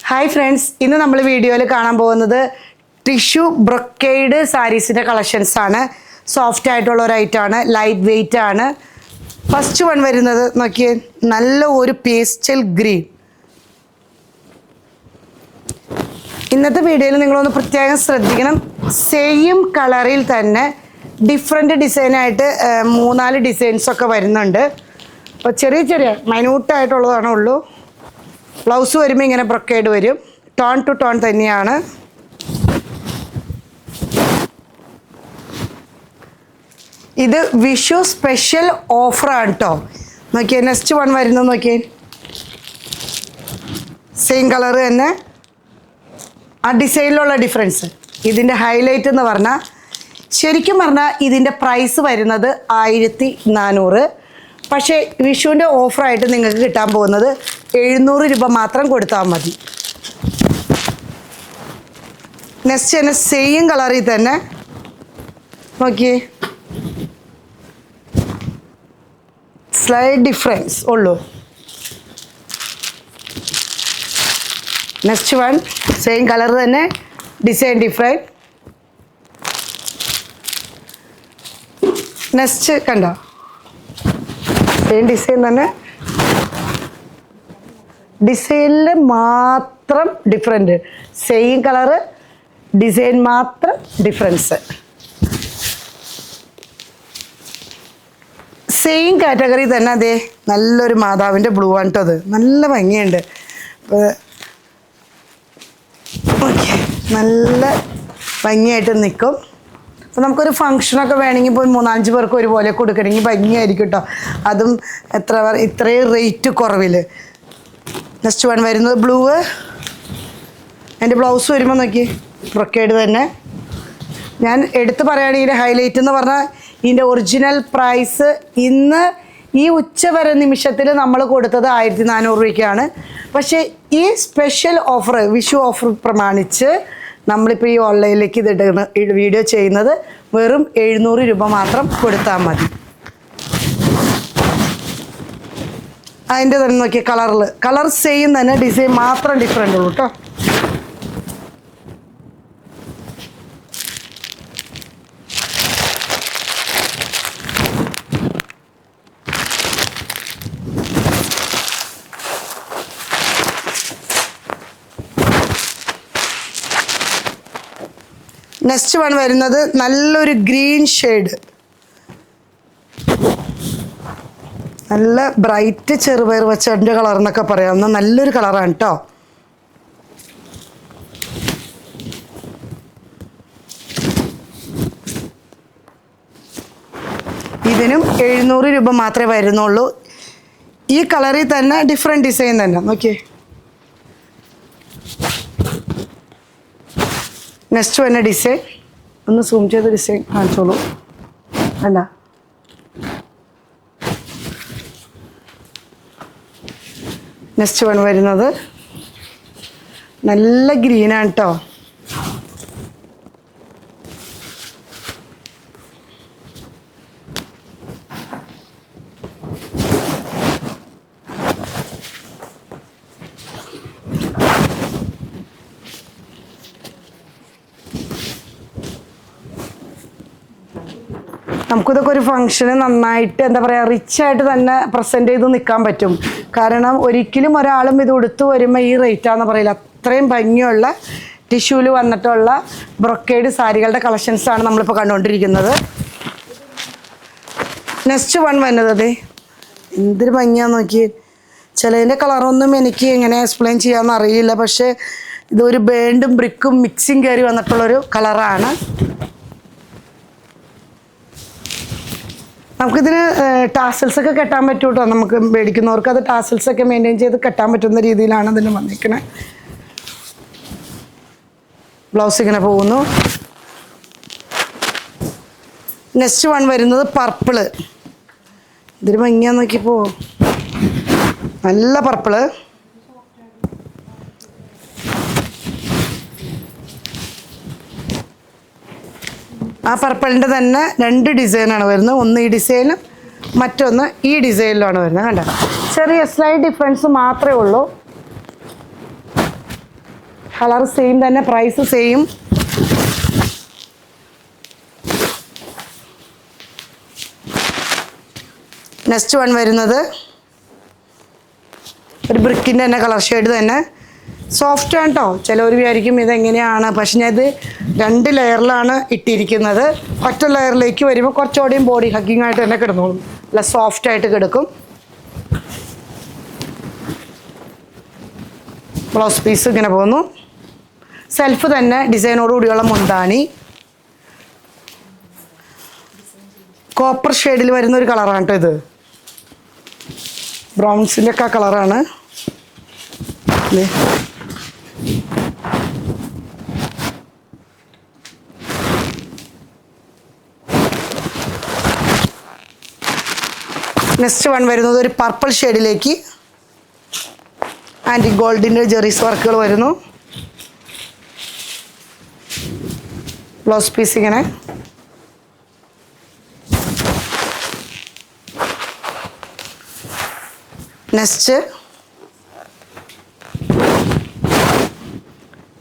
Hi friends, ഇന്ന് നമ്മൾ വീഡിയോയിൽ കാണാൻ പോകുന്നത് ടിഷ്യൂ ബ്രൊക്കേഡ് സാരീസിൻ്റെ കളക്ഷൻസ് ആണ്. സോഫ്റ്റ് ആയിട്ടുള്ള ഒരു ഐറ്റമാണ്, ലൈറ്റ് വെയ്റ്റ് ആണ്. ഫസ്റ്റ് വൺ വരുന്നത് നോക്കിയേ, നല്ല ഒരു പേസ്റ്റൽ ഗ്രീൻ. ഇന്നത്തെ വീഡിയോയിൽ നിങ്ങളൊന്ന് പ്രത്യേകം ശ്രദ്ധിക്കണം. സെയിം കളറിൽ തന്നെ ഡിഫറെൻറ്റ് ഡിസൈനായിട്ട് 3-4 ഡിസൈൻസൊക്കെ വരുന്നുണ്ട്. അപ്പോൾ ചെറിയ ചെറിയ മൈന്യൂട്ടായിട്ടുള്ളതാണ് ഉള്ളൂ. ബ്ലൗസ് വരുമ്പോൾ ഇങ്ങനെ ബ്രൊക്കേഡ് വരും. ടോൺ ടു ടോൺ തന്നെയാണ്. ഇത് വിഷു സ്പെഷ്യൽ ഓഫറാണ് കേട്ടോ. നോക്കിയേ, നെക്സ്റ്റ് വൺ വരുന്നത് നോക്കിയേ, സെയിം കളർ തന്നെ. ആ ഡിസൈനിലുള്ള ഡിഫറൻസ് ഇതിൻ്റെ ഹൈലൈറ്റ് എന്ന് പറഞ്ഞാൽ, ശരിക്കും പറഞ്ഞാൽ ഇതിൻ്റെ പ്രൈസ് വരുന്നത് 1400. പക്ഷേ വിഷുവിൻ്റെ ഓഫറായിട്ട് നിങ്ങൾക്ക് കിട്ടാൻ പോകുന്നത് 700 രൂപ മാത്രം കൊടുത്താൽ മതി. നെക്സ്റ്റ് തന്നെ സെയിം കളറിൽ തന്നെ നോക്കിയേ, സ്ലൈഡ് ഡിഫറൻസ് ഉള്ളൂ. നെക്സ്റ്റ് വൺ സെയിം കളർ തന്നെ, ഡിസൈൻ ഡിഫറെൻറ്റ്. നെക്സ്റ്റ് കണ്ടോ, സെയിം ഡിസൈൻ തന്നെ, ഡിസൈനിൽ മാത്രം ഡിഫറെൻറ്റ്. സെയിം കളറ്, ഡിസൈൻ മാത്രം ഡിഫറൻസ്. സെയിം കാറ്റഗറി തന്നെ. അതേ നല്ലൊരു മാതാവിൻ്റെ ബ്ലൂ ആണ് കേട്ടോ. അത് നല്ല ഭംഗിയുണ്ട്. ഓക്കെ, നല്ല ഭംഗിയായിട്ട് നിൽക്കും. അപ്പോൾ നമുക്കൊരു ഫങ്ഷനൊക്കെ വേണമെങ്കിൽ ഇപ്പോൾ 3-5 പേർക്ക് ഒരുപോലെ കൊടുക്കണമെങ്കിൽ ഭംഗിയായിരിക്കും കേട്ടോ. അതും ഇത്രയും റേറ്റ് കുറവിൽ. നെക്സ്റ്റ് വൺ വരുന്നത് ബ്ലൂ. എൻ്റെ ബ്ലൗസ് വരുമ്പോൾ നോക്കി, ബ്രൊക്കേഡ് തന്നെ. ഞാൻ എടുത്ത് പറയുകയാണെങ്കിൽ ഹൈലൈറ്റ് എന്ന് പറഞ്ഞാൽ, ഇതിൻ്റെ ഒറിജിനൽ പ്രൈസ് ഇന്ന് ഈ ഉച്ചവരെ നിമിഷത്തിൽ നമ്മൾ കൊടുത്തത് 1400 രൂപയ്ക്കാണ്. പക്ഷേ ഈ സ്പെഷ്യൽ ഓഫർ, വിഷു ഓഫർ പ്രമാണിച്ച് നമ്മളിപ്പോൾ ഈ ഓൺലൈനിലേക്ക് വീഡിയോ ചെയ്യുന്നത് വെറും 700 രൂപ മാത്രം കൊടുത്താൽ മതി. അതിൻ്റെ തന്നെ നോക്കിയ കളർ സെയിം തന്നെ, ഡിസൈൻ മാത്രം ഡിഫറെൻ്റ് ഉള്ളൂ കേട്ടോ. നെക്സ്റ്റ് വൺ വരുന്നത് നല്ലൊരു ഗ്രീൻ ഷെയ്ഡ്, നല്ല ബ്രൈറ്റ് ചെറുപയർ പച്ചൻ്റെ കളർ എന്നൊക്കെ പറയാവുന്ന നല്ലൊരു കളറാണ് കേട്ടോ. ഇതിനും 700 രൂപ മാത്രമേ വരുന്നുള്ളൂ. ഈ കളറിൽ തന്നെ ഡിഫറെൻറ്റ് ഡിസൈൻ തന്നെ നോക്കിയേ. നെക്സ്റ്റ് വന്ന ഡിസൈൻ ഒന്ന് സൂം ചെയ്ത് ഡിസൈൻ കാണിച്ചോളൂ. അല്ല, നെക്സ്റ്റ് വൺ വരുന്നത് നല്ല ഗ്രീനാണ് കേട്ടോ. നമുക്കിതൊക്കെ ഒരു ഫങ്ഷന് നന്നായിട്ട് എന്താ പറയുക, റിച്ചായിട്ട് തന്നെ പ്രസൻറ്റ് ചെയ്ത് നിൽക്കാൻ പറ്റും. കാരണം ഒരിക്കലും ഒരാളും ഇത് ഉടുത്ത് വരുമ്പോൾ ഈ റേറ്റാന്ന് പറയില്ല. അത്രയും ഭംഗിയുള്ള ടിഷ്യൂവിൽ വന്നിട്ടുള്ള ബ്രൊക്കേഡ് സാരികളുടെ കളക്ഷൻസാണ് നമ്മളിപ്പോൾ കണ്ടുകൊണ്ടിരിക്കുന്നത്. നെക്സ്റ്റ് വൺ വരുന്നത് അതെ എന്തൊരു ഭംഗിയാന്ന് നോക്കി. ചിലതിൻ്റെ കളറൊന്നും എനിക്ക് എങ്ങനെ എക്സ്പ്ലെയിൻ ചെയ്യാമെന്ന് അറിയില്ല. പക്ഷേ ഇതൊരു ബേണ്ടും ബ്രിക്കും മിക്സിങ് കയറി വന്നിട്ടുള്ളൊരു കളറാണ്. നമുക്കിതിന് ടാസൽസൊക്കെ കെട്ടാൻ പറ്റും കേട്ടോ. നമുക്ക് മേടിക്കുന്നവർക്ക് അത് ടാസൽസൊക്കെ മെയിൻറ്റെയിൻ ചെയ്ത് കെട്ടാൻ പറ്റുന്ന രീതിയിലാണ് അതിന് വന്നിരിക്കുന്നത്. ബ്ലൗസ് ഇങ്ങനെ പോകുന്നു. നെക്സ്റ്റ് വൺ വരുന്നത് പർപ്പിള്. ഇതൊരു ഭംഗിയാന്ന് നോക്കിയപ്പോൾ, നല്ല പർപ്പിള്. ആ പർപ്പിളിൻ്റെ തന്നെ 2 ഡിസൈനാണ് വരുന്നത്. ഒന്ന് ഈ ഡിസൈനും മറ്റൊന്ന് ഈ ഡിസൈനിലാണ് വരുന്നത്. കണ്ടോ, ചെറിയ സ്ലൈഡ് ഡിഫറൻസ് മാത്രമേ ഉള്ളൂ. കളർ സെയിം തന്നെ, പ്രൈസ് സെയിം. നെക്സ്റ്റ് വൺ വരുന്നത് ഒരു ബ്രിക്കിൻ്റെ തന്നെ കളർ ഷെയ്ഡ് തന്നെ. സോഫ്റ്റ് ആണ് കേട്ടോ. ചിലവർ വിചാരിക്കും ഇതെങ്ങനെയാണ്, പക്ഷെ ഞാൻ ഇത് 2 ലെയറിലാണ് ഇട്ടിരിക്കുന്നത്. ഒറ്റ ലെയറിലേക്ക് വരുമ്പോൾ കുറച്ചുകൂടിയും ബോഡി ഹഗ്ഗിങ് ആയിട്ട് തന്നെ കിടന്നോളും. നല്ല സോഫ്റ്റ് ആയിട്ട് കിടക്കും. ബ്ലൗസ് പീസ് ഇങ്ങനെ പോകുന്നു. സെൽഫ് തന്നെ ഡിസൈനോടുകൂടിയുള്ള മുന്താണി. കോപ്പർ ഷെയ്ഡിൽ വരുന്ന ഒരു കളറാണ് കേട്ടോ ഇത്. ബ്രൗൺസിൻ്റെ ഒക്കെ കളറാണ്. നെക്സ്റ്റ് വൺ വരുന്നത് ഒരു പർപ്പിൾ ഷെയ്ഡിലേക്ക് ആൻറ്റി ഗോൾഡിൻ്റെ ജെറീസ് വർക്കുകൾ വരുന്നു. ബ്ലൗസ് പീസ് ഇങ്ങനെ. നെക്സ്റ്റ്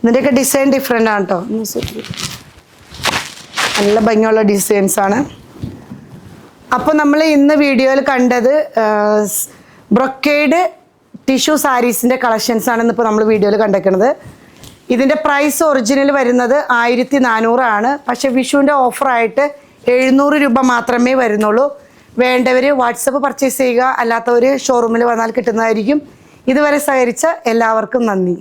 ഇതിൻ്റെയൊക്കെ ഡിസൈൻ ഡിഫറെൻ്റ് ആണ് കേട്ടോ. നല്ല ഭംഗിയുള്ള ഡിസൈൻസാണ്. അപ്പോൾ നമ്മൾ ഇന്ന് വീഡിയോയിൽ കണ്ടത് ബ്രൊക്കേഡ് ടിഷ്യൂ സാരീസിൻ്റെ കളക്ഷൻസ് ആണ് ഇന്നിപ്പോൾ നമ്മൾ വീഡിയോയിൽ കണ്ടേക്കുന്നത്. ഇതിൻ്റെ പ്രൈസ് ഒറിജിനൽ വരുന്നത് 1400 ആണ്. പക്ഷേ വിഷുവിൻ്റെ ഓഫറായിട്ട് 700 രൂപ മാത്രമേ വരുന്നുള്ളൂ. വേണ്ടവർ വാട്സപ്പ് പർച്ചേസ് ചെയ്യുക, അല്ലാത്തവർ ഷോറൂമിൽ വന്നാൽ കിട്ടുന്നതായിരിക്കും. ഇതുവരെ സഹകരിച്ച എല്ലാവർക്കും നന്ദി.